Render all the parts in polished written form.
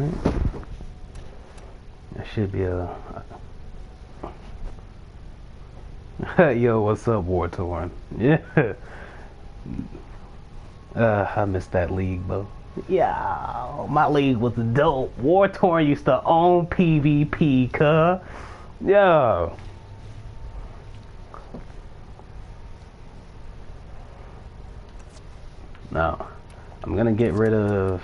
Alright. That should be a... Yo, what's up, War Torn? Yeah. I missed that league, bro. Yeah, my league was dope. War Torn used to own PvP, cuh. Yo. No. I'm gonna get rid of...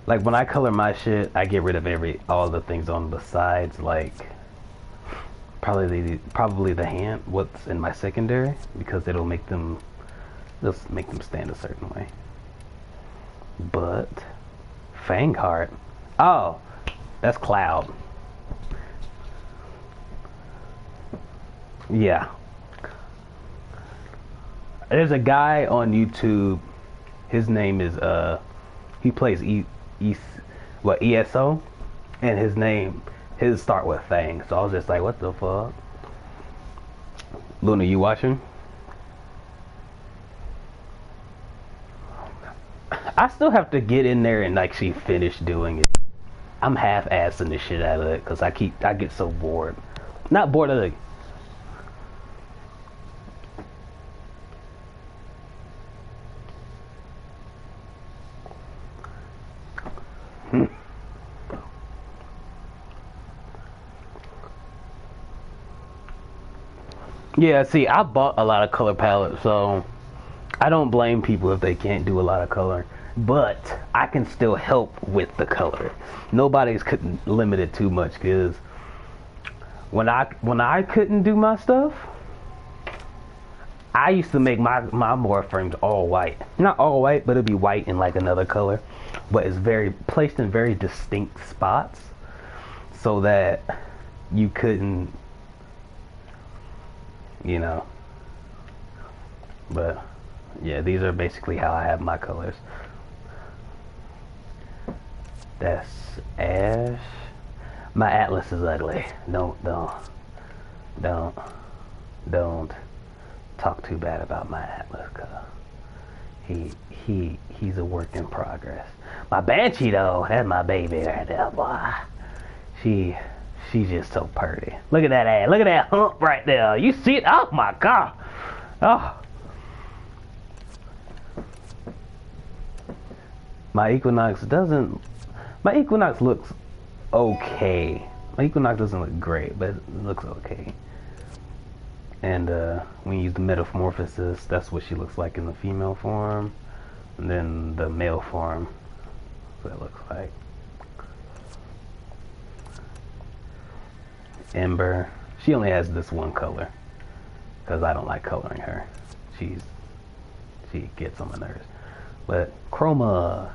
Like, when I color my shit, I get rid of all the things on the sides, like... Probably the hand, what's in my secondary, because it'll make them... Just make them stand a certain way. But... Fangheart. Oh! That's Cloud. Yeah. There's a guy on YouTube. His name is he plays ESO, and his start with Fang. So I was just like, what the fuck? Luna, you watching? I still have to get in there and actually finish doing it. I'm half-assing the shit out of it because I get so bored. Not bored of it. Yeah, see, I bought a lot of color palettes, so I don't blame people if they can't do a lot of color. But I can still help with the color. Nobody's couldn't limit it too much, because when I couldn't do my stuff, I used to make my Warframes all white. Not all white, but it'd be white in like another color. But it's placed in very distinct spots, so that you couldn't, you know. But yeah, these are basically how I have my colors. That's Ash. My Atlas is ugly. Don't talk too bad about my Atlas, cause he's a work in progress. My Banshee though, that's my baby right there, boy. She's just so pretty. Look at that ass. Look at that hump right there. You see it? Oh my god. Oh. My Equinox looks okay. My Equinox doesn't look great, but it looks okay. And when you use the metamorphosis, that's what she looks like in the female form. And then the male form, that's what it looks like. Ember, she only has this one color, because I don't like coloring her. She gets on my nerves. But Chroma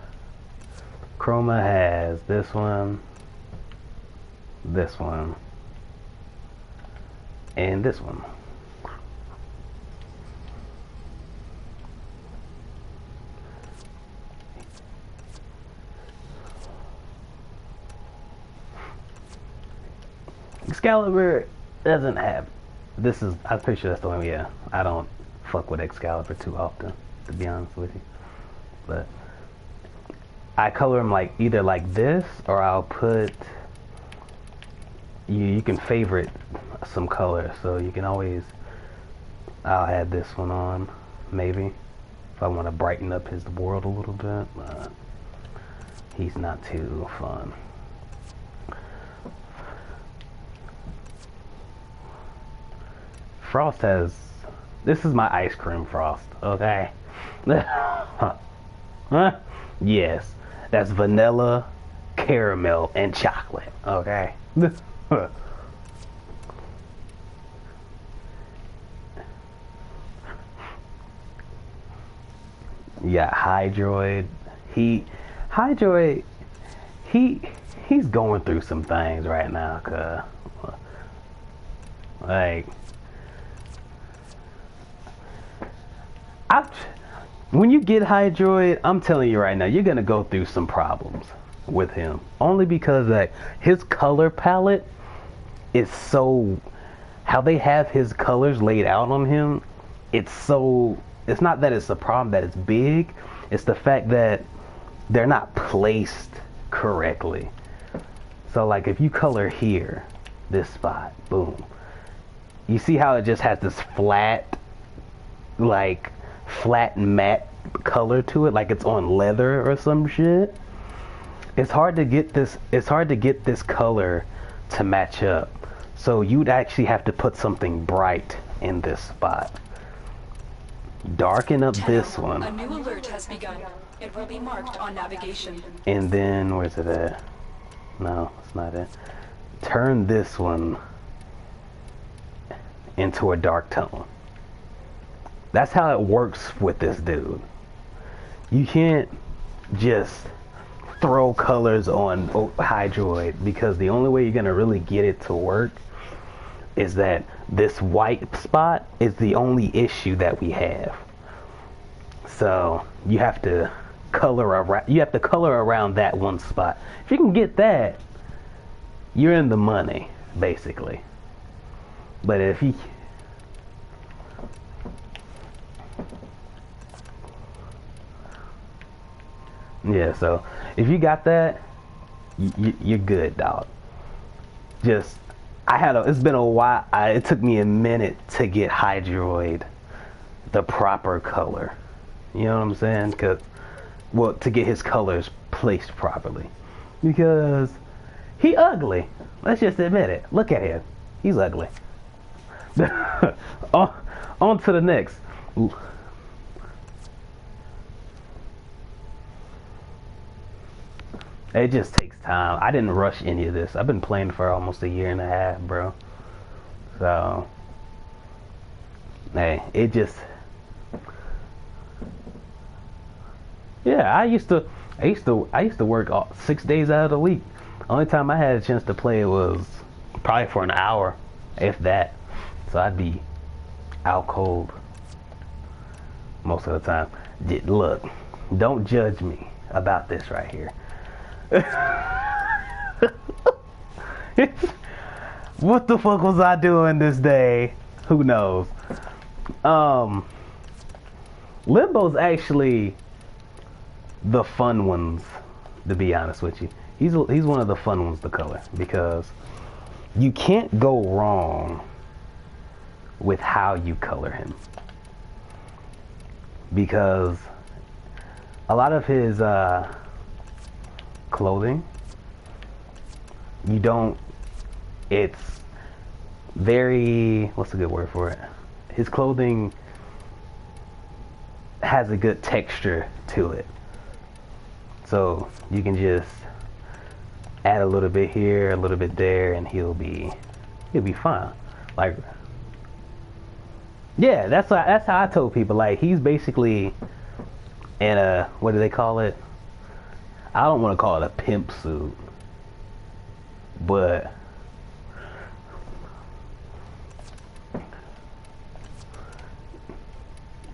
has this one, and this one. Excalibur doesn't have, I'm pretty sure that's the one, yeah. I don't fuck with Excalibur too often, to be honest with you. But I color them like either like this, or I'll put, you can favorite some color, so you can always, I'll add this one on, maybe, if I want to brighten up his world a little bit, but he's not too fun. Frost has, this is my ice cream Frost, okay? Huh? Yes, that's vanilla, caramel, and chocolate, okay? Yeah, Hydroid. He's going through some things right now, cause like when you get Hydroid, I'm telling you right now, you're gonna go through some problems with him. Only because like his color palette is so, how they have his colors laid out on him, it's not that it's a problem that it's big, it's the fact that they're not placed correctly. So like if you color here, this spot, boom. You see how it just has this flat, like flat matte color to it, like it's on leather or some shit. It's hard to get this color to match up. So you'd actually have to put something bright in this spot. Darken up this one. A new alert has begun. It will be marked on navigation. And then where's it at? No, it's not it. Turn this one into a dark tone. That's how it works with this dude. You can't just throw colors on Hydroid, because the only way you're gonna really get it to work is that this white spot is the only issue that we have. So you have to color around that one spot. If you can get that, you're in the money, basically. But if you so if you got that, you're good, dog. Just it's been a while. It took me a minute to get Hydroid the proper color. You know what I'm saying? To get his colors placed properly, because he ugly. Let's just admit it. Look at him. He's ugly. On to the next. It just takes time. I didn't rush any of this. I've been playing for almost a year and a half, bro. So, hey, it just... Yeah, I used to work 6 days out of the week. Only time I had a chance to play was probably for an hour, if that. So I'd be out cold most of the time. Look, don't judge me about this right here. What the fuck was I doing this day? Who knows? Limbo's actually the fun ones, to be honest with you. He's one of the fun ones to color, because you can't go wrong with how you color him, because a lot of his clothing, it's very, what's a good word for it? His clothing has a good texture to it. So you can just add a little bit here, a little bit there, and he'll be fine. Like, yeah, that's how I told people. Like, he's basically in a, what do they call it? I don't want to call it a pimp suit, but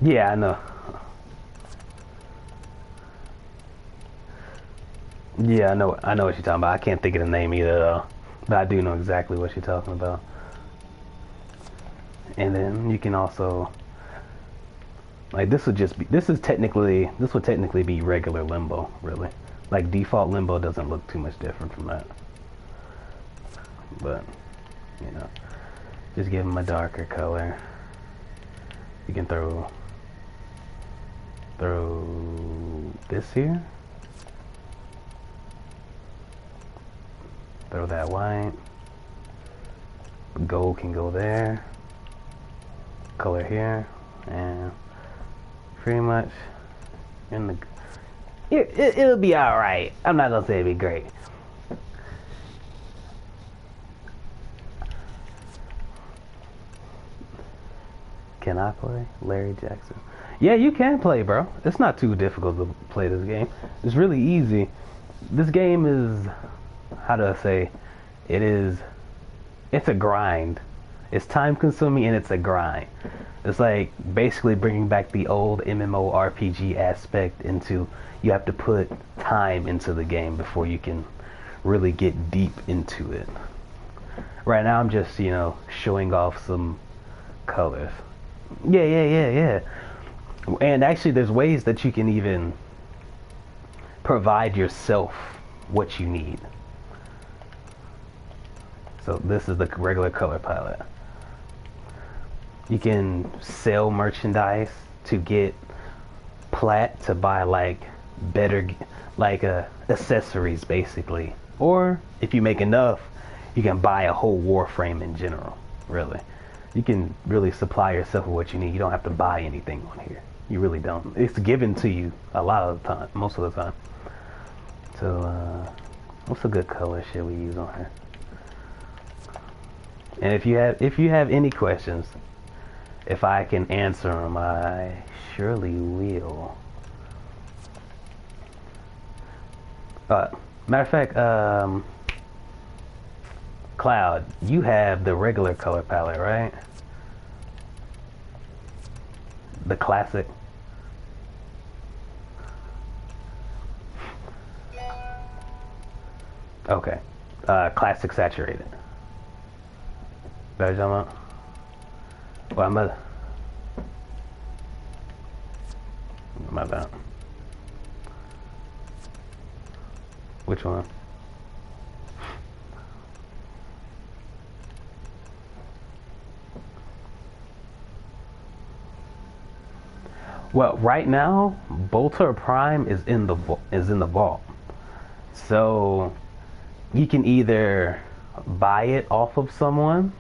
yeah, I know. Yeah, I know what you're talking about. I can't think of the name either, though, but I do know exactly what you're talking about. And then you can also, like, this would technically be regular Limbo, really. Like, default Limbo doesn't look too much different from that. But, you know, just give him a darker color. You can throw this here. Throw that white. Gold can go there. Color here, and pretty much in the it'll be all right. I'm not gonna say it'll be great. Can I play Larry Jackson? Yeah, you can play, bro. It's not too difficult to play this game. It's really easy. This game is, how do I say, it's a grind. It's time consuming and it's a grind. It's like basically bringing back the old MMORPG aspect into, you have to put time into the game before you can really get deep into it. Right now I'm just, you know, showing off some colors. Yeah. And actually there's ways that you can even provide yourself what you need. So this is the regular color palette. You can sell merchandise to get plat to buy like better, like accessories basically. Or if you make enough, you can buy a whole warframe in general. Really, you can really supply yourself with what you need. You don't have to buy anything on here. You really don't. It's given to you a lot of the time, most of the time. So what's a good color should we use on here? And if you have any questions, if I can answer them, I surely will. Matter of fact, Cloud, you have the regular color palette, right? The classic. Okay. Classic saturated. That what you're talking about? Well, my bad. Which one? Well, right now, Bolter Prime is in the vault. So you can either buy it off of someone.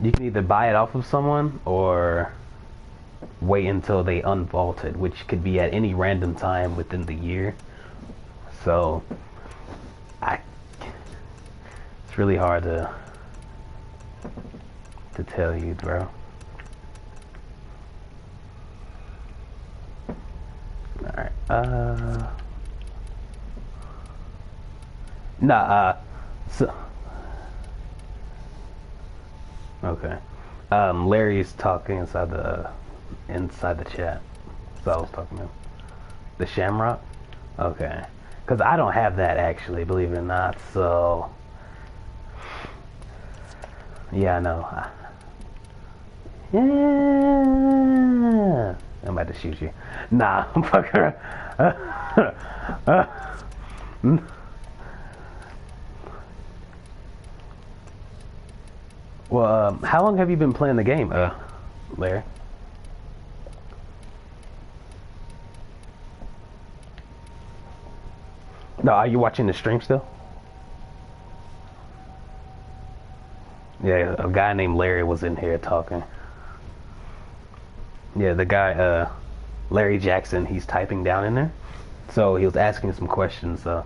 You can either buy it off of someone or wait until they unvault it, which could be at any random time within the year. So it's really hard to tell you, bro. Alright, so okay. Larry's talking inside the chat. So I was talking to him. The Shamrock? Okay. Because I don't have that actually, believe it or not, so yeah, I know. Yeah. I'm about to shoot you. Nah, I'm fucking around. Well, how long have you been playing the game, Larry? No, are you watching the stream still? Yeah, a guy named Larry was in here talking. Yeah, the guy, Larry Jackson, he's typing down in there. So he was asking some questions, so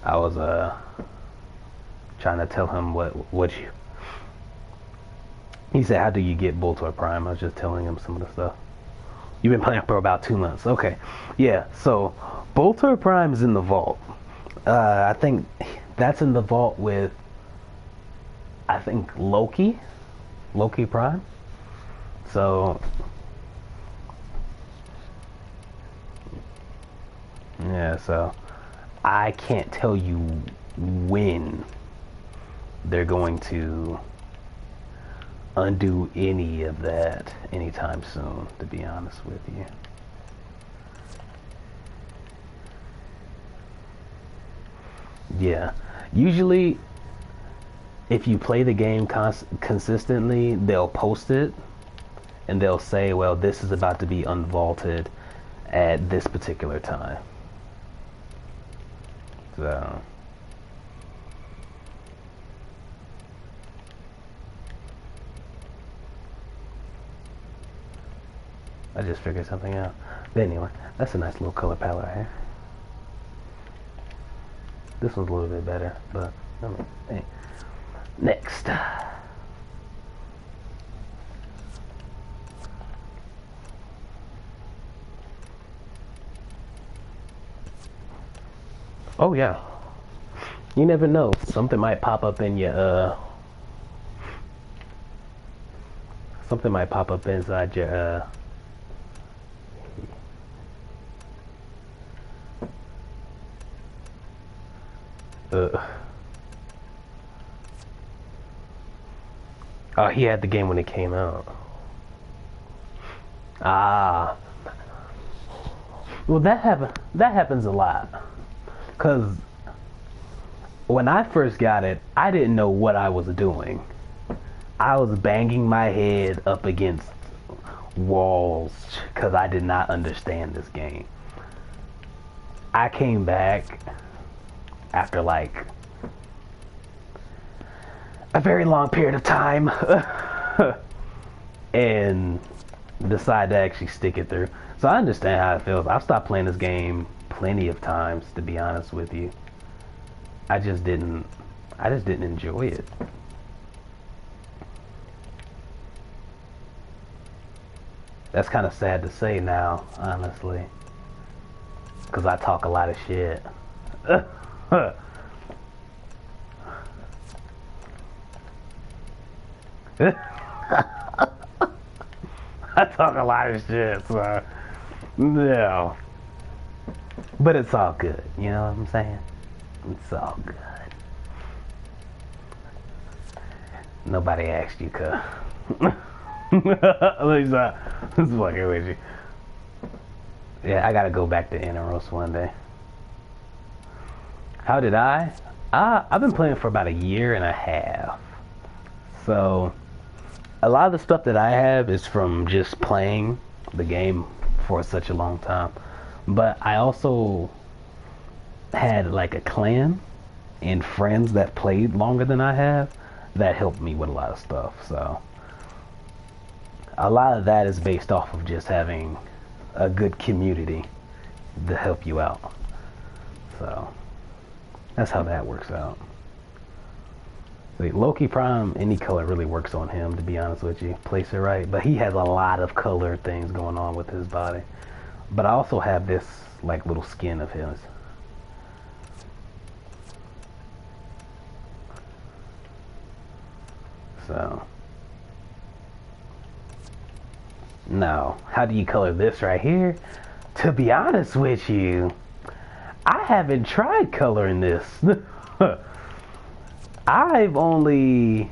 I was trying to tell him what you... He said, how do you get Bolter Prime? I was just telling him some of the stuff. You've been playing for about 2 months. Okay. Yeah, so Bolter Prime is in the vault. I think that's in the vault with, I think, Loki Prime. So yeah, so I can't tell you when they're going to undo any of that anytime soon, to be honest with you. Yeah, usually if you play the game consistently, they'll post it and they'll say, well, this is about to be unvaulted at this particular time. So I just figured something out. But anyway, that's a nice little color palette here. This one's a little bit better, but I mean, hey. Next. Oh yeah. You never know. Something might pop up in your something might pop up inside your oh, he had the game when it came out. Ah. Well, that happens a lot. Cause when I first got it, I didn't know what I was doing. I was banging my head up against walls because I did not understand this game. I came back after like a very long period of time and decided to actually stick it through. So I understand how it feels. I've stopped playing this game plenty of times, to be honest with you. I just didn't enjoy it. That's kind of sad to say now, honestly, because I talk a lot of shit. I talk a lot of shit, so no. But it's all good, you know what I'm saying? It's all good. Nobody asked you, cuh. Lisa, this is fucking with you. Yeah, I gotta go back to Inaros one day. How did I? I've been playing for about a year and a half. So, a lot of the stuff that I have is from just playing the game for such a long time. But I also had like a clan and friends that played longer than I have that helped me with a lot of stuff. So, a lot of that is based off of just having a good community to help you out. So that's how that works out. See, Loki Prime, any color really works on him, to be honest with you. Place it right. But he has a lot of color things going on with his body. But I also have this like little skin of his. So now, how do you color this right here? To be honest with you, I haven't tried coloring this. I've only...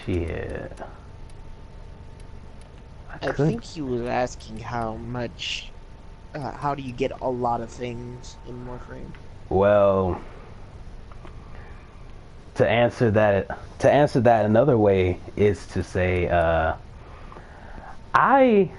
Shit. I think he was asking how much... how do you get a lot of things in Warframe? Well... To answer that another way is to say, I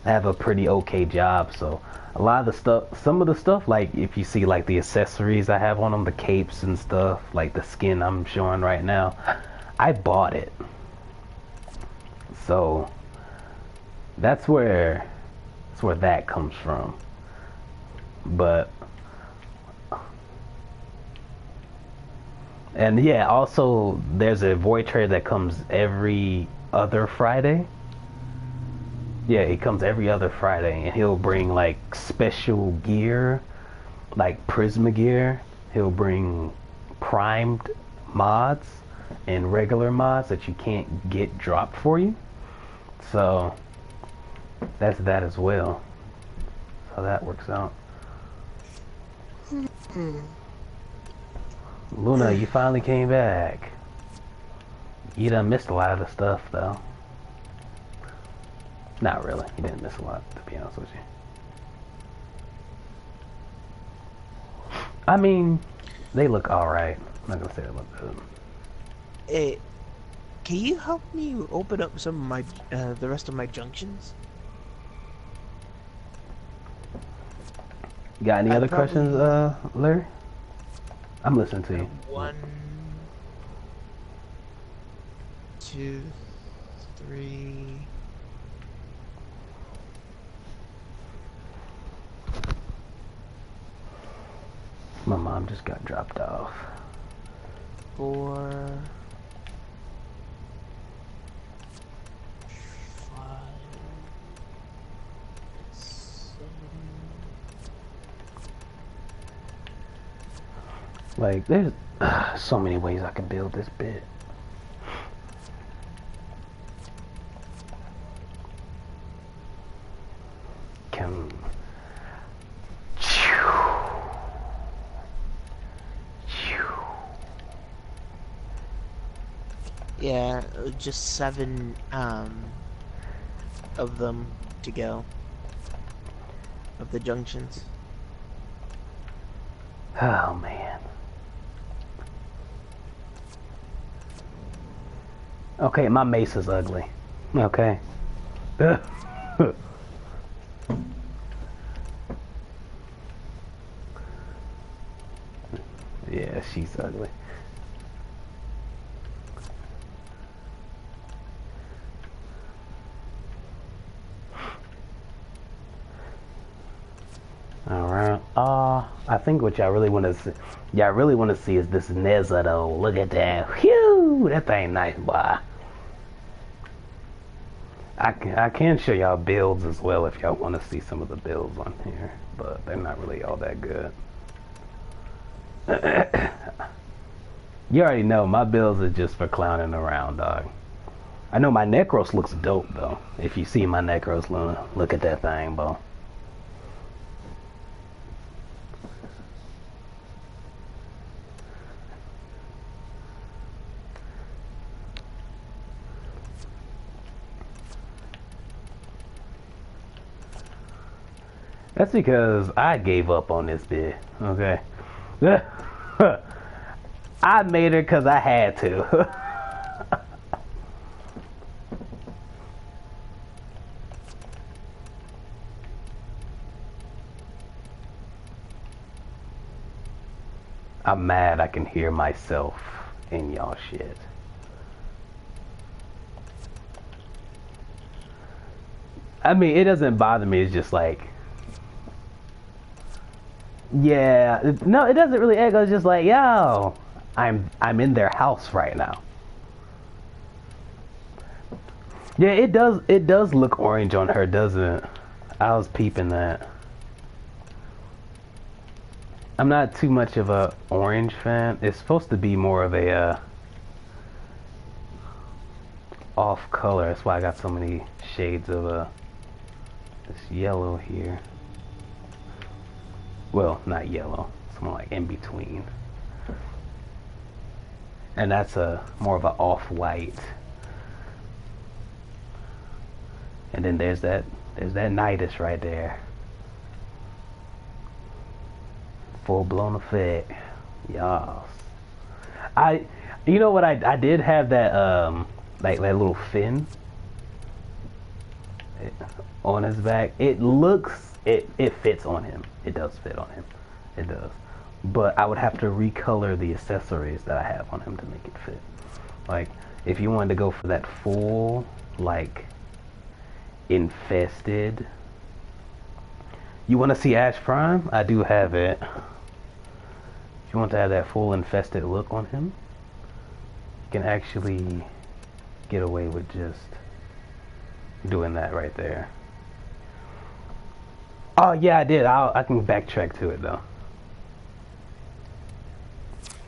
have a pretty okay job, so a lot of the stuff, some of the stuff, like if you see like the accessories I have on them, the capes and stuff, like the skin I'm showing right now, I bought it. So that's where that comes from. But and yeah, also there's a void trader that comes every other Friday. Yeah, he comes every other Friday, and he'll bring like special gear, like Prisma gear. He'll bring primed mods and regular mods that you can't get dropped for you. So that's that as well. So that works out. Luna, you finally came back. You done missed a lot of the stuff, though. Not really. You didn't miss a lot, to be honest with you. I mean, they look alright. I'm not gonna say they look good. Hey, can you help me open up some of my, the rest of my junctions? Got any other questions, Larry? I'm listening to you. 1, 2, 3. My mom just got dropped off. 4, 5, 7. Like, there's so many ways I can build this bit. Can... Yeah, just 7 of them to go. Of the junctions. Oh man. Okay, my mace is ugly. Okay. Yeah, she's ugly. Alright. I think what y'all really want to see, is this Neza though. Look at that. Whew! That thing nice, boy. I can show y'all builds as well if y'all want to see some of the builds on here, but they're not really all that good. You already know my builds are just for clowning around, dog. I know my Necros looks dope though. If you see my Necros, Luna, look at that thing, bro. That's because I gave up on this bit, okay? I made her because I had to. I'm mad I can hear myself in y'all shit. I mean, it doesn't bother me, it's just like... Yeah, no, it doesn't really echo. It's just like, yo, I'm in their house right now. Yeah, it does look orange on her, doesn't it? I was peeping that. I'm not too much of a orange fan. It's supposed to be more of a off color. That's why I got so many shades of this yellow here. Well, not yellow. It's more like in between. And that's more of an off-white. And then there's that Nidus right there. Full-blown effect. Yas. You know what, I did have that like that little fin on his back. It fits on him. It does fit on him. It does. But I would have to recolor the accessories that I have on him to make it fit. Like, if you wanted to go for that full, like, infested. You want to see Ash Prime? I do have it. If you want to have that full infested look on him, you can actually get away with just doing that right there. Oh yeah, I did. I can backtrack to it though.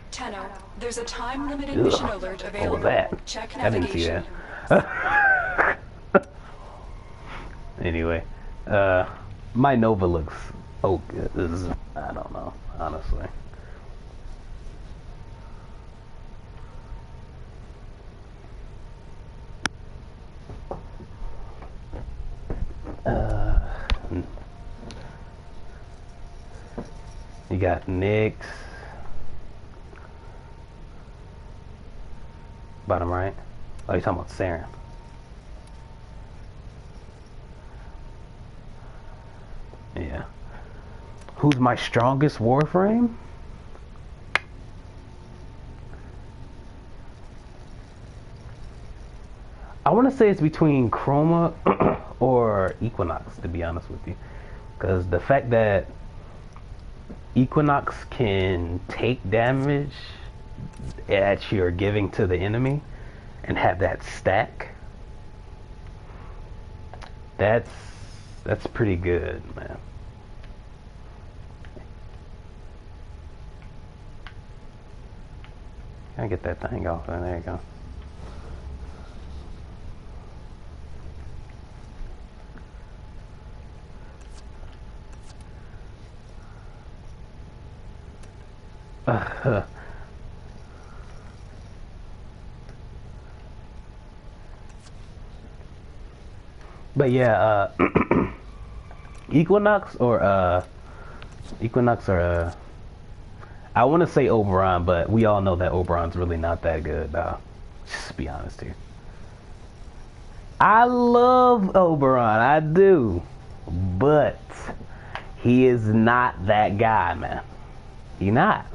Tenno, there's a time-limited mission alert available. What was that? Check I didn't see navigation. that. Anyway, my Nova looks I don't know, honestly. You got Nyx. Bottom right. Oh, you're talking about Saren. Yeah. Who's my strongest Warframe? I want to say it's between Chroma or Equinox, to be honest with you. Because the fact that Equinox can take damage that you're giving to the enemy and have that stack, that's pretty good, man. Can I get that thing off? There you go. But yeah, Equinox or I want to say Oberon, but we all know that Oberon's really not that good. Just to be honest here. I love Oberon, I do, but he is not that guy, man. He's not.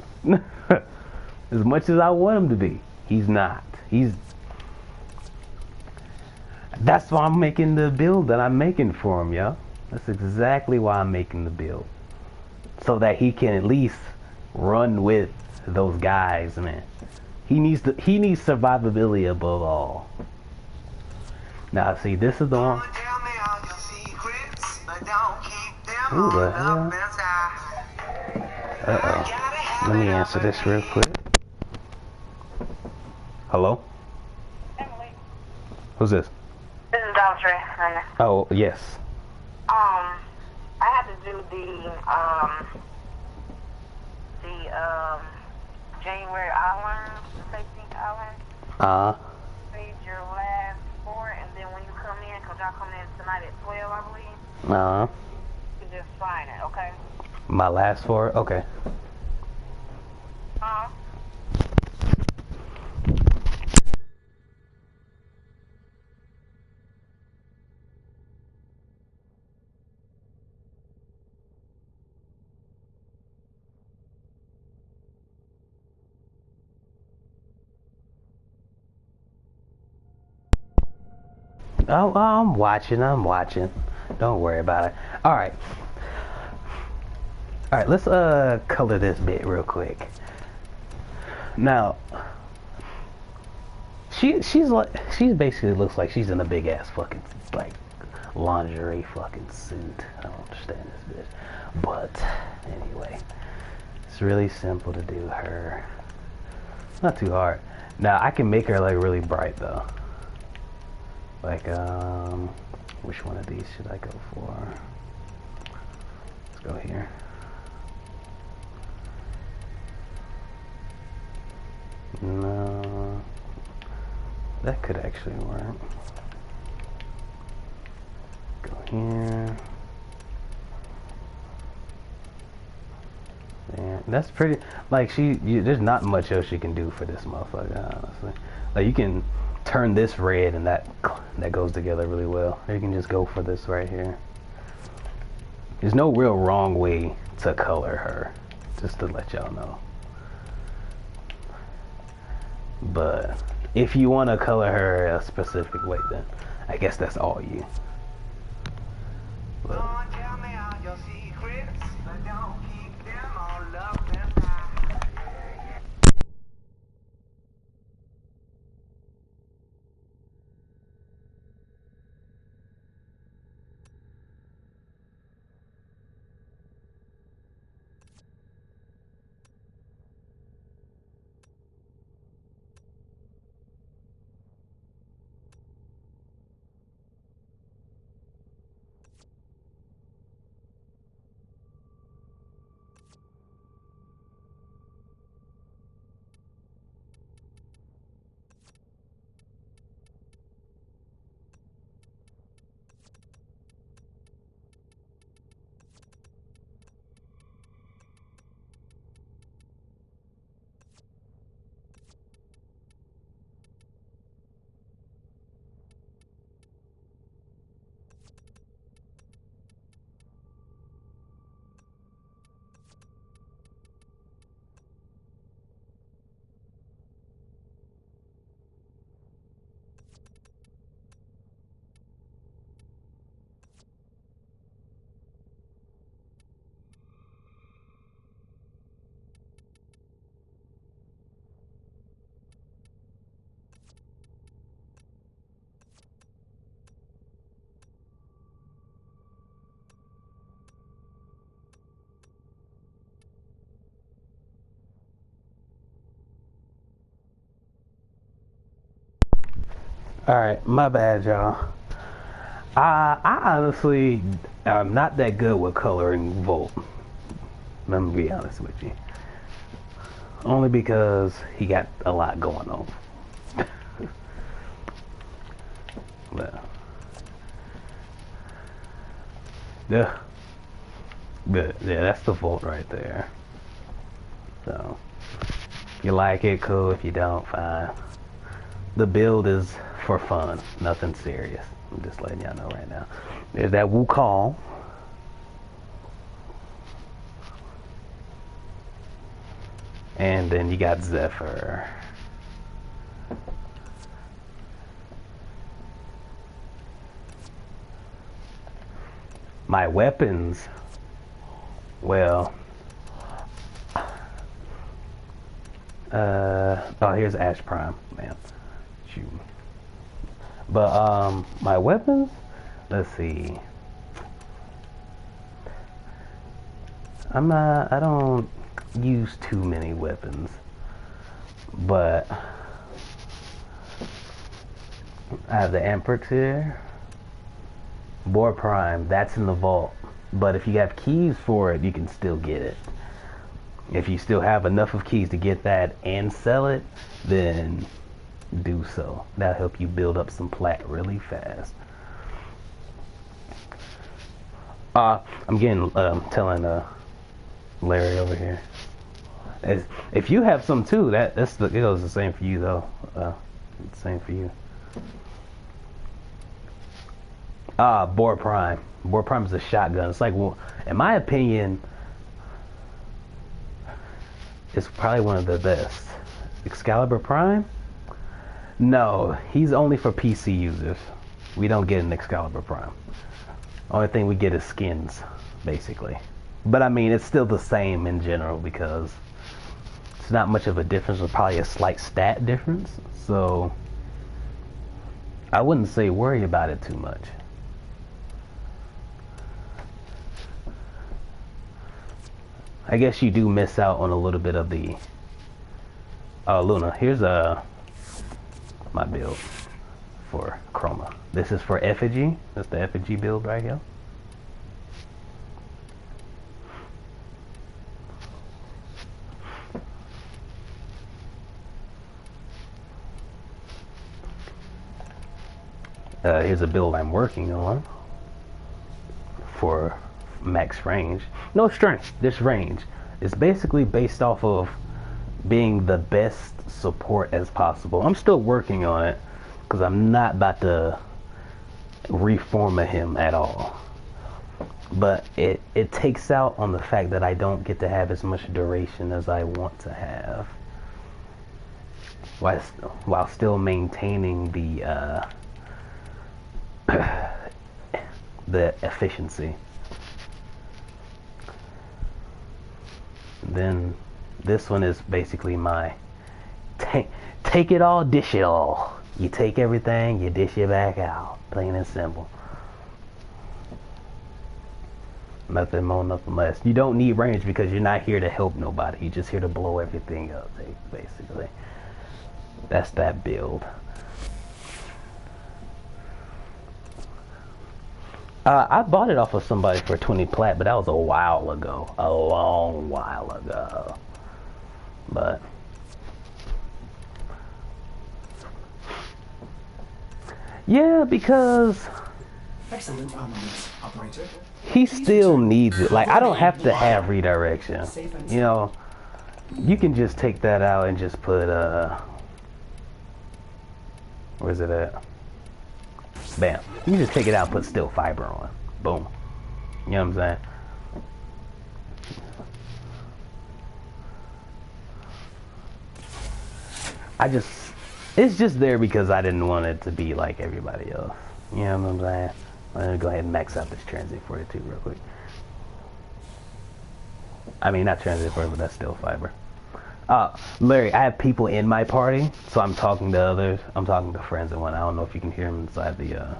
As much as I want him to be, he's not. That's why I'm making the build that I'm making for him, yo. That's exactly why I'm making the build. So that he can at least run with those guys, man. He needs survivability above all. Now, see, this is the one. Who the hell? Uh-oh. Let me answer this real quick. Hello? Emily. Who's this? This is Daltrey. Oh, yes. I had to do January Island, the safety island. Read your last 4, and then when you come in, because y'all coming in tonight at 12, I believe. You just sign it, okay? My last 4? Okay. Oh, I'm watching. Don't worry about it. Alright, let's color this bit real quick. Now, she basically looks like she's in a big ass fucking like lingerie fucking suit. I don't understand this bit. But anyway, it's really simple to do her. It's not too hard. Now I can make her like really bright though. Like, which one of these should I go for? Let's go here. No, that could actually work. Go here. Yeah, that's pretty. Like there's not much else you can do for this motherfucker, honestly. Like you can turn this red and that goes together really well. Or you can just go for this right here. There's no real wrong way to color her, just to let y'all know. But if you want to color her a specific way, then I guess that's all you. But, Alright, my bad, y'all. I honestly am not that good with coloring Volt. Let me be honest with you. Only because he got a lot going on. Well, Yeah. But yeah, that's the vault right there. So if you like it, cool. If you don't, fine. The build is for fun, nothing serious. I'm just letting y'all know right now. There's that Wukong. And then you got Zephyr. My weapons, well, oh, here's Ash Prime, man. Shoot. But my weapons, let's see. I don't use too many weapons, but I have the Amperx here. Boar Prime, that's in the vault. But if you have keys for it, you can still get it. If you still have enough of keys to get that and sell it, then do so. That'll help you build up some plat really fast. I'm getting telling Larry over here. If you have some too, it goes the same for you though. Same for you. Boar Prime. Boar Prime is a shotgun. It's like, well, in my opinion, it's probably one of the best. Excalibur Prime? No, he's only for PC users. We don't get an Excalibur Prime. Only thing we get is skins, basically. But I mean, it's still the same in general because it's not much of a difference. There's probably a slight stat difference. So I wouldn't say worry about it too much. I guess you do miss out on a little bit of the Luna. Here's my build for Chroma. This is for Effigy. That's the Effigy build right here. Here's a build I'm working on for max range. No strength, just range. It's basically based off of being the best support as possible. I'm still working on it because I'm not about to reform him at all. But it takes out on the fact that I don't get to have as much duration as I want to have, while still maintaining the efficiency. Then this one is basically my take it all, dish it all. You take everything, you dish it back out. Plain and simple. Nothing more, nothing less. You don't need range because you're not here to help nobody. You're just here to blow everything up, basically. That's that build. I bought it off of somebody for 20 plat, but that was a while ago. A long while ago. But yeah, because excellent armaments, operator. He still needs it. Like, I don't have to have redirection. You know, you can just take that out and just put where's it at? Bam. You can just take it out and put steel fiber on. Boom. You know what I'm saying? It's just there because I didn't want it to be like everybody else. You know what I'm saying? I'm gonna go ahead and max out this transit for you too real quick. I mean, not transit for it, but that's steel fiber. Larry, I have people in my party, so I'm talking to others. I'm talking to friends and whatnot. I don't know if you can hear them inside the,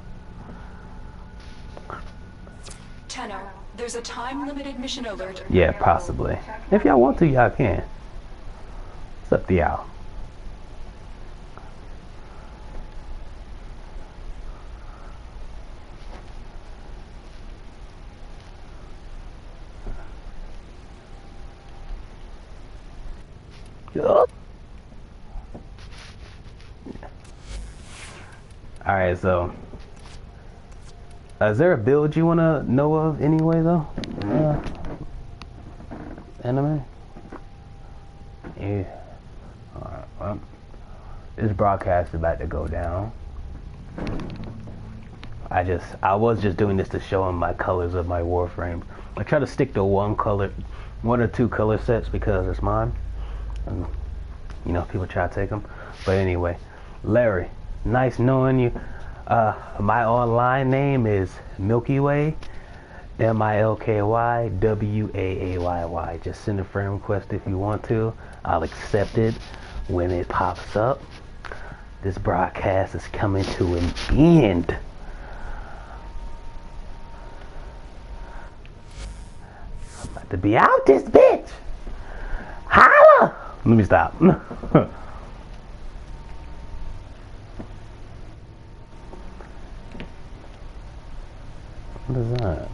Tenno, there's a time-limited mission alert. Yeah, possibly. If y'all want to, y'all can. It's up to y'all. Alright, so Is there a build you wanna know of anyway though? Anime? Yeah. Alright, well. This broadcast is about to go down. I was just doing this to show him my colors of my Warframes. I try to stick to one or two color sets because it's mine. And, you know, people try to take them. But anyway, Larry, nice knowing you. My online name is Milky Way, MILKYWAAYY. Just send a friend request if you want to. I'll accept it when it pops up. This broadcast is coming to an end. I'm about to be out this bitch. Holla! Let me stop. What is that?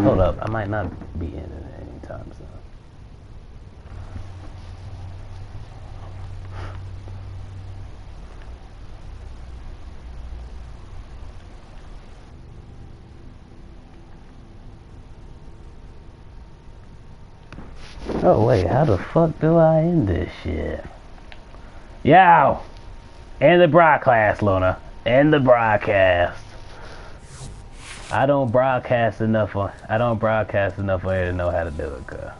Hold up, I might not be in it anytime soon. Oh wait, how the fuck do I end this shit? Yo! End the broadcast, Luna. End the broadcast. I don't broadcast enough on here to know how to do it, cuz.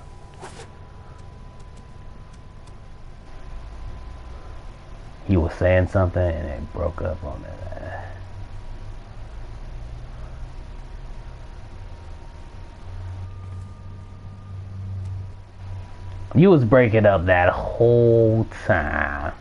He was saying something and it broke up on that. You was breaking up that whole time.